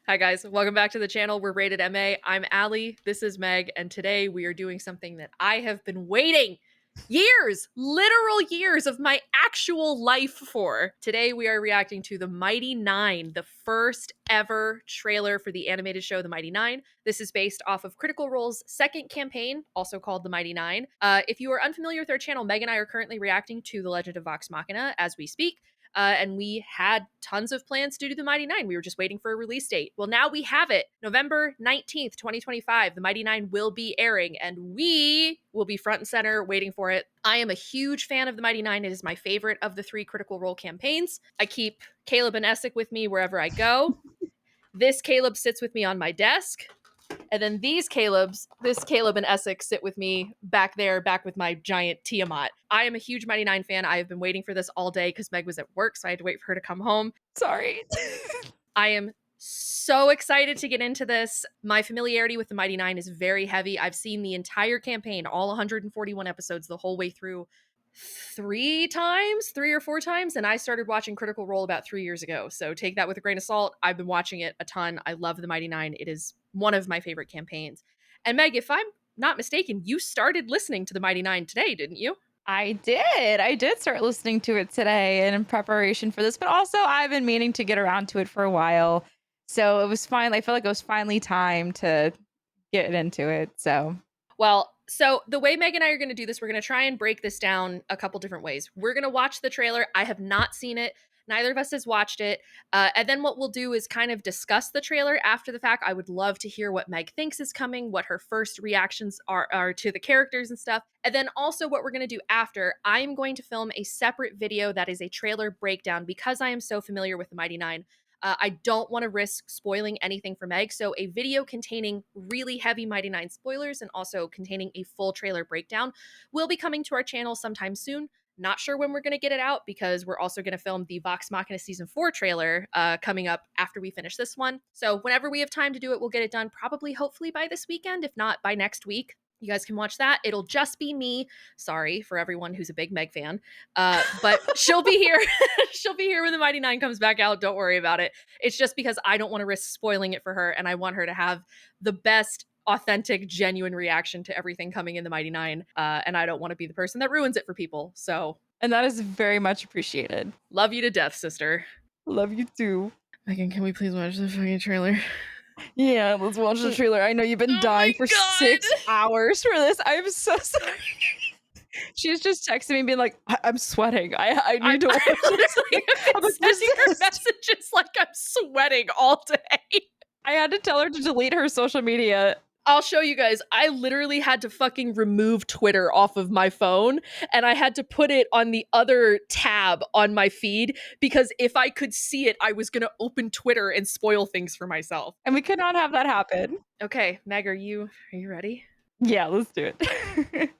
Hi guys, welcome back to the channel. We're Rated MA. I'm Allie, this is Meg, and today we are doing something that I have been waiting years, literal years of my actual life for. Today we are reacting to the Mighty Nein, the first ever trailer for the animated show The Mighty Nein. This is based off of Critical Role's second campaign, also called The Mighty Nein. If you are unfamiliar with our channel, Meg and I are currently reacting to The Legend of Vox Machina as we speak. And we had tons of plans to do The Mighty Nein. We were just waiting for a release date. Well, now we have it. November 19th, 2025. The Mighty Nein will be airing, and we will be front and center waiting for it. I am a huge fan of The Mighty Nein. It is my favorite of the 3 Critical Role campaigns. I keep Caleb and Essek with me wherever I go. This Caleb sits with me on my desk. And then this Caleb and Essek sit with me back there, back with my giant Tiamat. I am a huge Mighty Nein fan. I have been waiting for this all day because Meg was at work, so I had to wait for her to come home. Sorry. I am so excited to get into this. My familiarity with the Mighty Nein is very heavy. I've seen the entire campaign, all 141 episodes, the whole way through 3 or 4 times, and I started watching Critical Role about 3 years ago. So take that with a grain of salt. I've been watching it a ton. I love the Mighty Nein. It is one of my favorite campaigns. And Meg, if I'm not mistaken, you started listening to the Mighty Nein today, didn't you? I did start listening to it today and in preparation for this, but also I've been meaning to get around to it for a while. So it was finally, I feel like it was finally time to get into it. So, well, so the way Meg and I are going to do this, we're going to try and break this down a couple different ways. We're going to watch the trailer. I have not seen it. Neither of us has watched it. And then what we'll do is kind of discuss the trailer after the fact. I would love to hear what Meg thinks is coming, what her first reactions are to the characters and stuff. And then also what we're going to do after, I'm going to film a separate video that is a trailer breakdown because I am so familiar with the Mighty Nein. I don't want to risk spoiling anything for Meg, so a video containing really heavy Mighty Nein spoilers and also containing a full trailer breakdown will be coming to our channel sometime soon. Not sure when we're going to get it out because we're also going to film the Vox Machina Season 4 trailer coming up after we finish this one. So whenever we have time to do it, we'll get it done probably, hopefully by this weekend, if not by next week. You guys can watch that. It'll just be me. Sorry for everyone who's a big Meg fan. But she'll be here. She'll be here when the Mighty Nein comes back out. Don't worry about it. It's just because I don't want to risk spoiling it for her, and I want her to have the best, authentic, genuine reaction to everything coming in the Mighty Nein. And I don't want to be the person that ruins it for people. So, and that is very much appreciated. Love you to death, sister. Love you too. Megan, can we please watch the fucking trailer? Yeah, let's watch the trailer. I know you've been dying for 6 hours for this. I'm so sorry. She's just texting me being like, I'm sweating. I need to watch this. I'm sending her messages like I'm sweating all day. I had to tell her to delete her social media. I'll show you guys. I literally had to fucking remove Twitter off of my phone, and I had to put it on the other tab on my feed because if I could see it, I was going to open Twitter and spoil things for myself. And we could not have that happen. Okay, Meg, are you ready? Yeah, let's do it.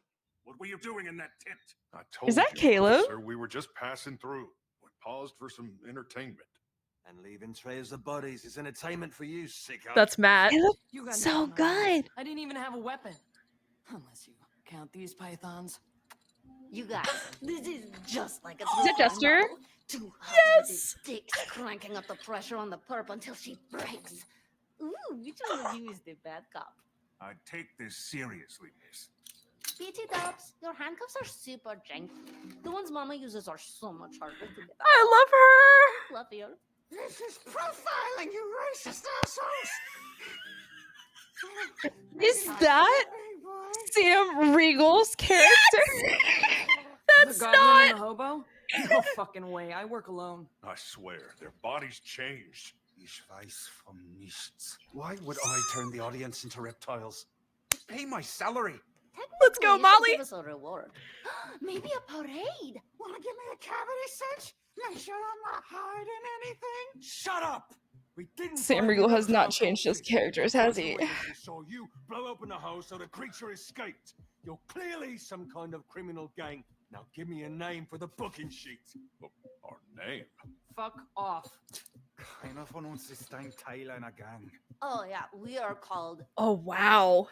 What were you doing in that tent? I told Is that Caleb? Sir, we were just passing through. We paused for some entertainment. And leaving trays of bodies is entertainment for you, sicko. That's Matt. You got so good. I didn't even have a weapon. Unless you count these pythons. You guys, this is just like a Is it Jester? Two hot Yes! with his dicks cranking up the pressure on the perp until she breaks. Ooh, which one of you is the bad cop? I take this seriously, miss. BT Dubs, your handcuffs are super janky. The ones Mama uses are so much harder to get out. I love her. Fluffier. This is profiling, you racist assholes! Is that Sam Regal's character? That's The goblin not. and the hobo? No fucking way. I work alone. I swear, their bodies changed. Ich weiß von nichts. Why would I turn the audience into reptiles? Pay my salary. Let's go, Technically, you should Molly. Give us a reward. Maybe a parade. Wanna give me a cavity cinch? Make sure I'm not hiding anything? Shut up! We didn't. Sam Riegel has not changed his characters, has he? We saw you blow open the hole so the creature escaped. You're clearly some kind of criminal gang. Now give me a name for the booking sheet. Our name? Fuck off. Keiner von uns ist ein Teil einer Gang. Oh yeah, we are called Oh, wow.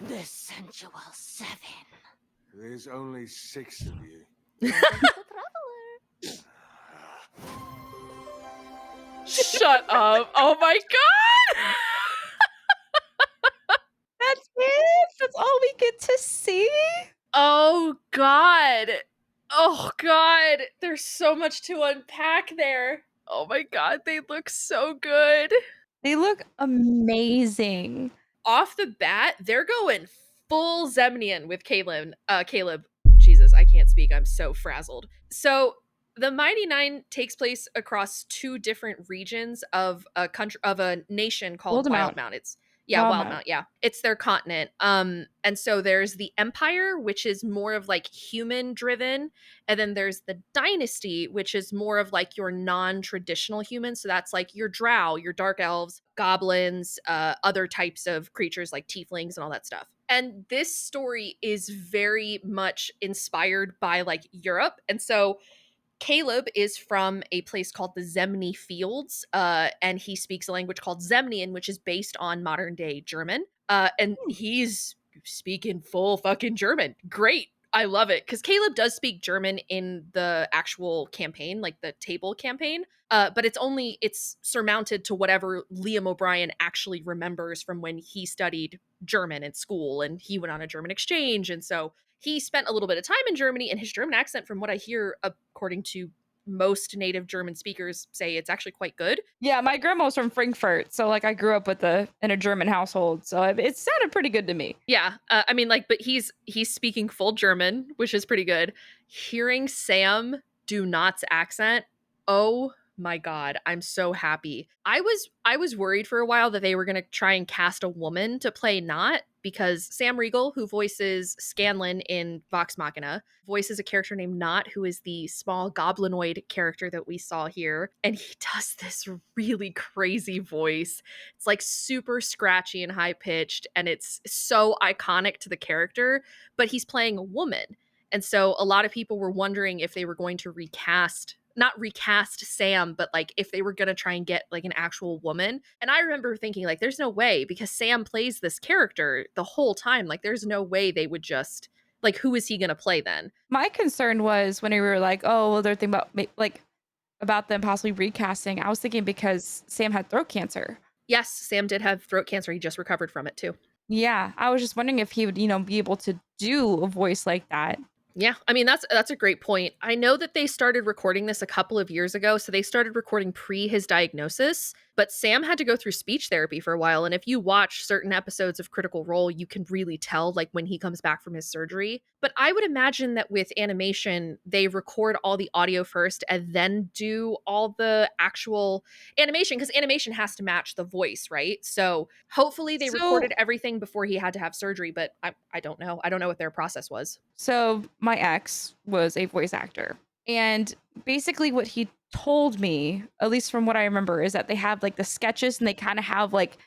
the Sensual Seven. There's only 6 of you. The Traveler. Shut up. Oh my god. that's all we get to see. Oh God. Oh God. There's so much to unpack there. Oh my God, they look so good. They look amazing. Off the bat, they're going full Zemnian with Caleb. Jesus, I can't speak. I'm so frazzled. So the Mighty Nein takes place across two different regions of a country of a nation called Wildemount. Wildemount. It's Wildemount. Wildemount. Yeah, it's their continent. And so there's the Empire, which is more of like human driven, and then there's the Dynasty, which is more of like your non-traditional humans. So that's like your Drow, your Dark Elves, goblins, other types of creatures like tieflings and all that stuff. And this story is very much inspired by like Europe, and so Caleb is from a place called the Zemni Fields, and he speaks a language called Zemnian, which is based on modern day German. And he's speaking full fucking German. Great. I love it because Caleb does speak German in the actual campaign, like the table campaign. But it's surmounted to whatever Liam O'Brien actually remembers from when he studied German in school and he went on a German exchange. And so he spent a little bit of time in Germany, and his German accent, from what I hear, according to most native German speakers, say it's actually quite good. Yeah, my grandma's from Frankfurt, so like I grew up in a German household, so it sounded pretty good to me. Yeah, I mean, like, but he's speaking full German, which is pretty good. Hearing Sam do Not's accent, oh my God, I'm so happy. I was worried for a while that they were gonna try and cast a woman to play Not, because Sam Riegel, who voices Scanlan in Vox Machina, voices a character named Not, who is the small goblinoid character that we saw here, and he does this really crazy voice. It's like super scratchy and high pitched, and it's so iconic to the character, but he's playing a woman. And so a lot of people were wondering if they were going to not recast Sam, but like if they were going to try and get like an actual woman. And I remember thinking like there's no way, because Sam plays this character the whole time. Like there's no way they would just, like, who is he going to play then? My concern was when we were like, oh, well, they're thinking about them possibly recasting. I was thinking because Sam had throat cancer. Yes, Sam did have throat cancer. He just recovered from it too. Yeah, I was just wondering if he would, be able to do a voice like that. Yeah, I mean, that's a great point. I know that they started recording this a couple of years ago, so they started recording pre his diagnosis, but Sam had to go through speech therapy for a while, and if you watch certain episodes of Critical Role, you can really tell like when he comes back from his surgery. But I would imagine that with animation, they record all the audio first and then do all the actual animation, because animation has to match the voice, right? So hopefully they recorded everything before he had to have surgery, but I don't know. I don't know what their process was. So my ex was a voice actor, and basically what he told me, at least from what I remember, is that they have like the sketches and they kind of have like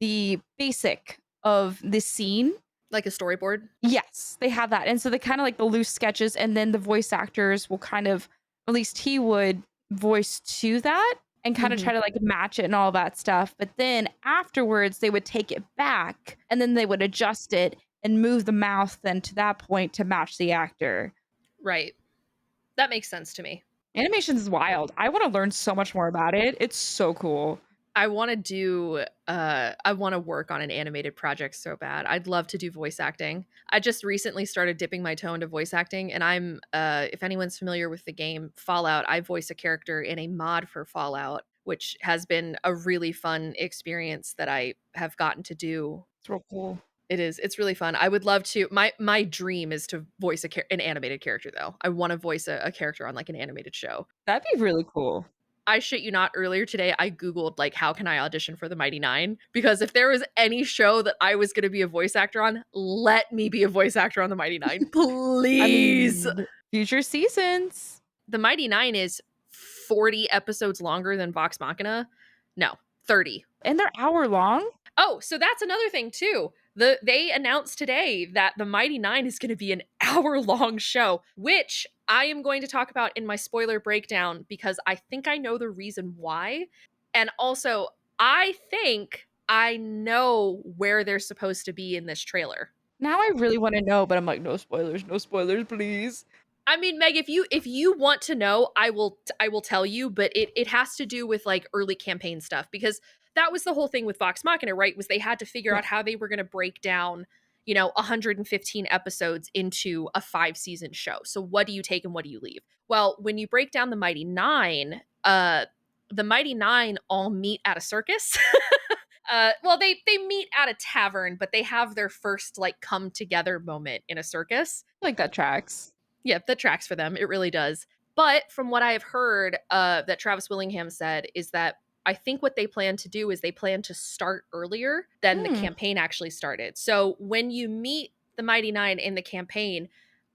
the basic of the scene. Like a storyboard? Yes, they have that. And so they kind of like the loose sketches, and then the voice actors will kind of, at least he would voice to that and kind of try to like match it and all that stuff. But then afterwards, they would take it back and then they would adjust it and move the mouth then to that point to match the actor. Right. That makes sense to me. Animation is wild. I want to learn so much more about it. It's so cool. I want to work on an animated project so bad. I'd love to do voice acting. I just recently started dipping my toe into voice acting, and I'm if anyone's familiar with the game Fallout, I voice a character in a mod for Fallout, which has been a really fun experience that I have gotten to do. It's real cool. It is. It's really fun. I would love to. My dream is to voice an animated character, though. I want to voice a character on like an animated show. That'd be really cool. I shit you not, earlier today, I Googled, like, how can I audition for the Mighty Nein? Because if there was any show that I was going to be a voice actor on, let me be a voice actor on the Mighty Nein. Please. I mean, future seasons. The Mighty Nein is 40 episodes longer than Vox Machina. No, 30. And they're hour long? Oh, so that's another thing, too. They announced today that the Mighty Nein is going to be an hour-long show, which I am going to talk about in my spoiler breakdown because I think I know the reason why. And also, I think I know where they're supposed to be in this trailer. Now I really want to know, but I'm like, no spoilers, please. I mean, Meg, if you want to know, I will tell you, but it has to do with like early campaign stuff, because that was the whole thing with Vox Machina, right? Was they had to figure out how they were going to break down, 115 episodes into a 5-season show. So what do you take and what do you leave? Well, when you break down the Mighty Nein, the Mighty Nein all meet at a circus. Well, they meet at a tavern, but they have their first like come together moment in a circus. Like that tracks. Yeah, that tracks for them. It really does. But from what I have heard, that Travis Willingham said is that I think what they plan to do is they plan to start earlier than the campaign actually started. So when you meet the Mighty Nein in the campaign,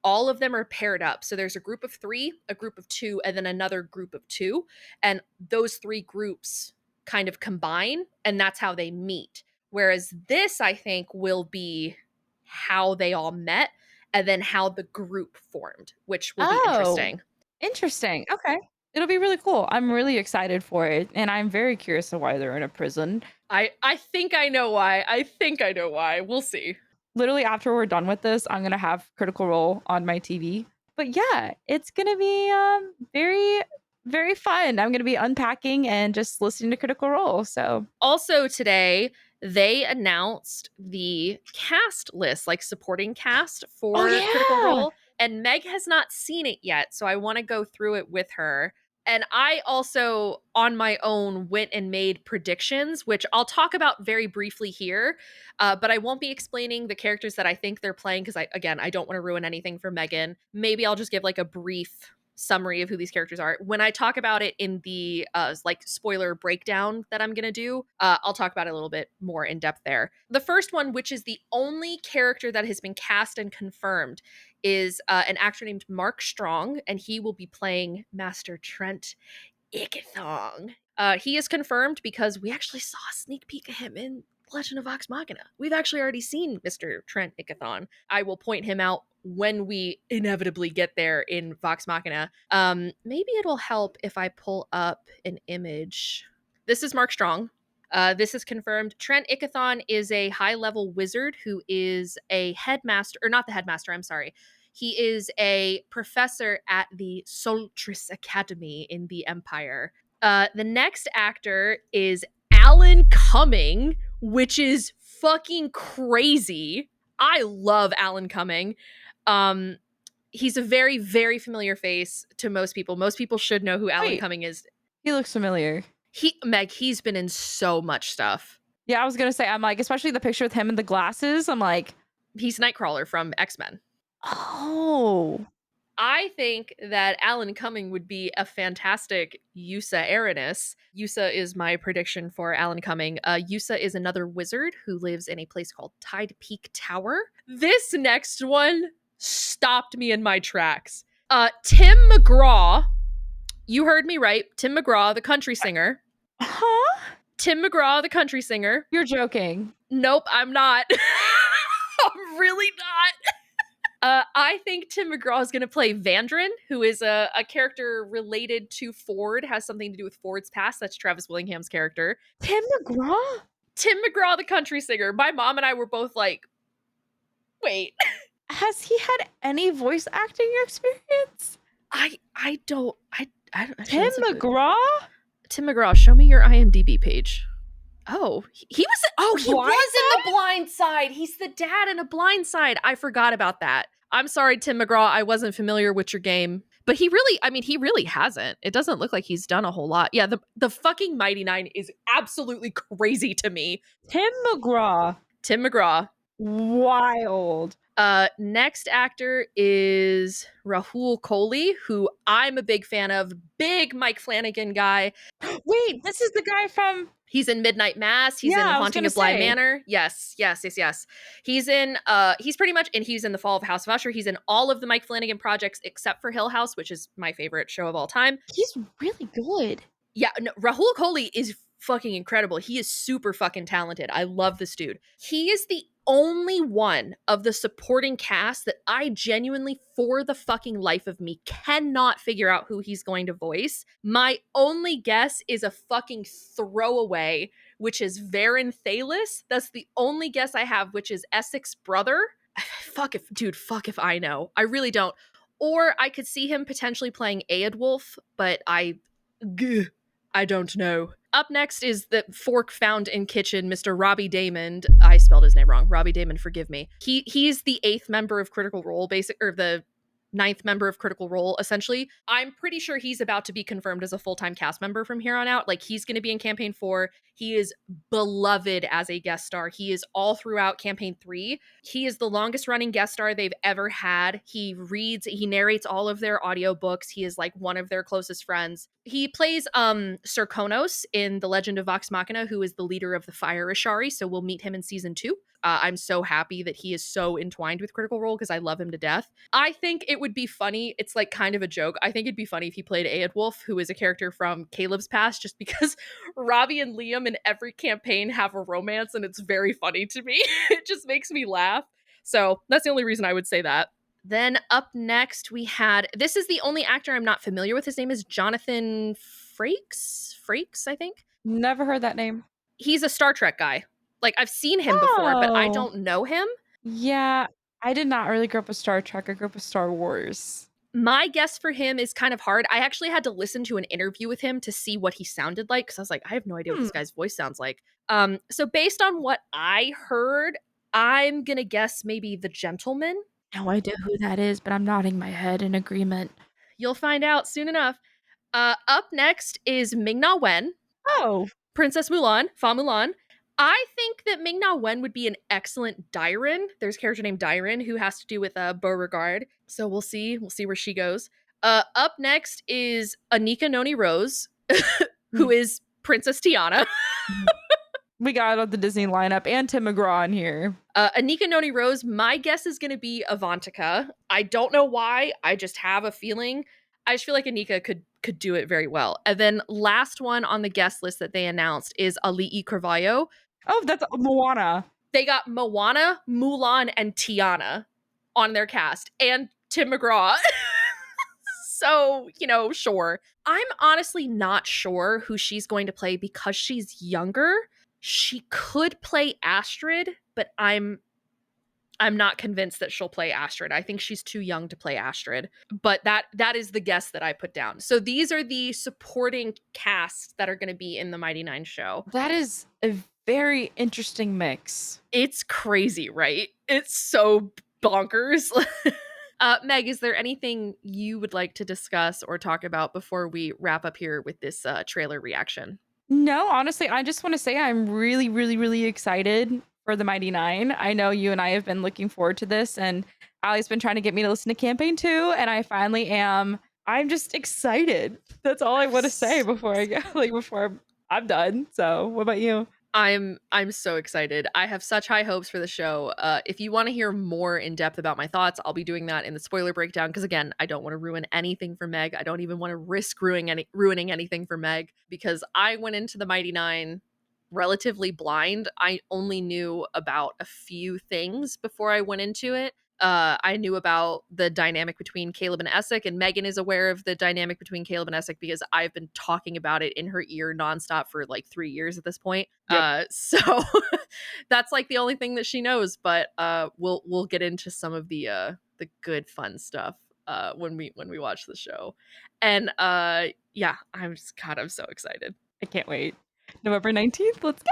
all of them are paired up. So there's a group of 3, a group of 2, and then another group of 2. And those 3 groups kind of combine, and that's how they meet. Whereas this, I think, will be how they all met and then how the group formed, which will be interesting. Interesting. Okay. It'll be really cool. I'm really excited for it. And I'm very curious to why they're in a prison. I think I know why. I think I know why. We'll see. Literally, after we're done with this, I'm going to have Critical Role on my TV. But yeah, it's going to be very, very fun. I'm going to be unpacking and just listening to Critical Role. So also today, they announced the cast list, like supporting cast for Critical Role. And Meg has not seen it yet, so I want to go through it with her. And I also, on my own, went and made predictions, which I'll talk about very briefly here. But I won't be explaining the characters that I think they're playing because, I don't want to ruin anything for Megan. Maybe I'll just give like a brief summary of who these characters are. When I talk about it in the like spoiler breakdown that I'm gonna do, I'll talk about it a little bit more in depth there. The first one, which is the only character that has been cast and confirmed, is an actor named Mark Strong, and he will be playing Master Trent Ickathon. He is confirmed because we actually saw a sneak peek of him in Legend of Vox Machina. We've actually already seen Mr. Trent Ickathon. I will point him out when we inevitably get there in Vox Machina. Maybe it'll help if I pull up an image. This is Mark Strong. This is confirmed. Trent Ickathon is a high-level wizard who is a headmaster, or not the headmaster, I'm sorry. He is a professor at the Soltris Academy in the Empire. The next actor is Alan Cumming, which is fucking crazy. I love Alan Cumming. He's a very, very familiar face to most people. Most people should know who Alan Cumming is. He looks familiar. He's been in so much stuff. Yeah, I was gonna say, I'm like, especially the picture with him and the glasses. I'm like, he's Nightcrawler from X-Men. Oh. I think that Alan Cumming would be a fantastic Yusa Aranis. Yusa is my prediction for Alan Cumming. Yusa is another wizard who lives in a place called Tide Peak Tower. This next one stopped me in my tracks. Tim McGraw. You heard me right. Tim McGraw, the country singer. Huh? Tim McGraw, the country singer. You're joking. Nope, I'm not. I'm really not. I think Tim McGraw is going to play Vandrin, who is a character related to Ford, has something to do with Ford's past. That's Travis Willingham's character. Tim McGraw? Tim McGraw, the country singer. My mom and I were both like, wait. Has he had any voice acting experience? I don't. Tim McGraw? Tim McGraw, show me your IMDb page. Oh, he was in The Blind Side. He's the dad in A Blind Side. I forgot about that. I'm sorry, Tim McGraw. I wasn't familiar with your game. But he really hasn't. It doesn't look like he's done a whole lot. Yeah, the fucking Mighty Nein is absolutely crazy to me. Tim McGraw. Wild. Next actor is Rahul Kohli, who I'm a big fan of. Big Mike Flanagan guy. Wait, this is the guy from... He's in Midnight Mass. He's in Haunting of Bly Manor. Yes. He's in, he's pretty much, and he's in The Fall of House of Usher. He's in all of the Mike Flanagan projects except for Hill House, which is my favorite show of all time. He's really good. Yeah, no, Rahul Kohli is fucking incredible. He is super fucking talented. I love this dude. He is the only one of the supporting cast that I genuinely, for the fucking life of me, cannot figure out who he's going to voice. My only guess is a fucking throwaway, which is Varen Thalis. That's the only guess I have, which is Essex's brother. Fuck if I know. I really don't. Or I could see him potentially playing Eadwulf, but I don't know. Up next is the fork found in kitchen, Mr. Robbie Damon. I spelled his name wrong. Robbie Damon, forgive me. He's the 8th member of Critical Role, or the 9th member of Critical Role, essentially. I'm pretty sure he's about to be confirmed as a full-time cast member from here on out. Like, he's going to be in campaign 4. He is beloved as a guest star. He is all throughout campaign 3. He is the longest running guest star they've ever had. He narrates all of their audiobooks. He is like one of their closest friends. He plays Sir Konos in The Legend of Vox Machina, who is the leader of the Fire Ashari, so we'll meet him in season 2. I'm so happy that he is so entwined with Critical Role because I love him to death. I think it would be funny. It's like kind of a joke. I think it'd be funny if he played Aedwulf, who is a character from Caleb's past, just because Robbie and Liam in every campaign have a romance and it's very funny to me. It just makes me laugh. So that's the only reason I would say that. Then up next this is the only actor I'm not familiar with. His name is Jonathan Frakes, I think. Never heard that name. He's a Star Trek guy. Like, I've seen him before, but I Oh. don't know him. Yeah, I did not really grow up with Star Trek. I grew up with Star Wars. My guess for him is kind of hard. I actually had to listen to an interview with him to see what he sounded like because I was like, I have no idea what this guy's voice sounds like. So based on what I heard, I'm gonna guess maybe The Gentleman. No idea who that is, but I'm nodding my head in agreement. You'll find out soon enough. Up next is Ming-Na Wen, Oh, Princess Mulan, Fa Mulan. I think that Ming-Na Wen would be an excellent Dairen. There's a character named Dairen who has to do with Beauregard. So we'll see. We'll see where she goes. Up next is Anika Noni Rose, who is Princess Tiana. we got all the Disney lineup and Tim McGraw in here. Anika Noni Rose, my guess is going to be Avantika. I don't know why. I just have a feeling. I just feel like Anika could do it very well. And then last one on the guest list that they announced is Ali'i Carvalho. Oh, that's Moana. They got Moana, Mulan, and Tiana on their cast, and Tim McGraw. So, sure. I'm honestly not sure who she's going to play because she's younger. She could play Astrid, but I'm not convinced that she'll play Astrid. I think she's too young to play Astrid. But that is the guess that I put down. So these are the supporting casts that are going to be in the Mighty Nein show. That is a very interesting mix. It's crazy, right? It's so bonkers. Meg, is there anything you would like to discuss or talk about before we wrap up here with this trailer reaction? No, honestly, I just want to say I'm really, really, really excited for the Mighty Nein. I know you and I have been looking forward to this, and Allie's been trying to get me to listen to campaign 2, and I finally am. I'm just excited. That's all I want to say before I go, before I'm done. So, what about you? I'm so excited. I have such high hopes for the show. If you want to hear more in depth about my thoughts, I'll be doing that in the spoiler breakdown. Because again, I don't want to ruin anything for Meg. I don't even want to risk ruining anything for Meg because I went into the Mighty Nein relatively blind. I only knew about a few things before I went into it. I knew about the dynamic between Caleb and Essek, and Megan is aware of the dynamic between Caleb and Essek because I've been talking about it in her ear nonstop for like 3 years at this point. Yep. So that's like the only thing that she knows. But we'll get into some of the good fun stuff when we watch the show. And yeah, I'm so excited. I can't wait. November 19th, let's go.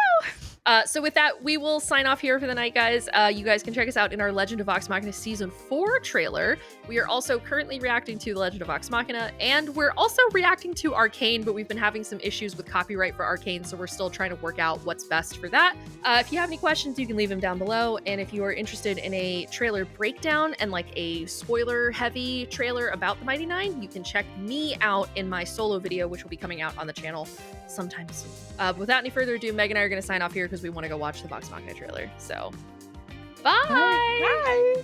So with that, we will sign off here for the night, guys. You guys can check us out in our Legend of Vox Machina Season 4 trailer. We are also currently reacting to The Legend of Vox Machina, and we're also reacting to Arcane, but we've been having some issues with copyright for Arcane, so we're still trying to work out what's best for that. If you have any questions, you can leave them down below, and if you are interested in a trailer breakdown and like a spoiler-heavy trailer about the Mighty Nein, you can check me out in my solo video, which will be coming out on the channel sometime soon. Without any further ado, Meg and I are going to sign off here because we want to go watch the Vox Machina trailer. So, bye! Bye!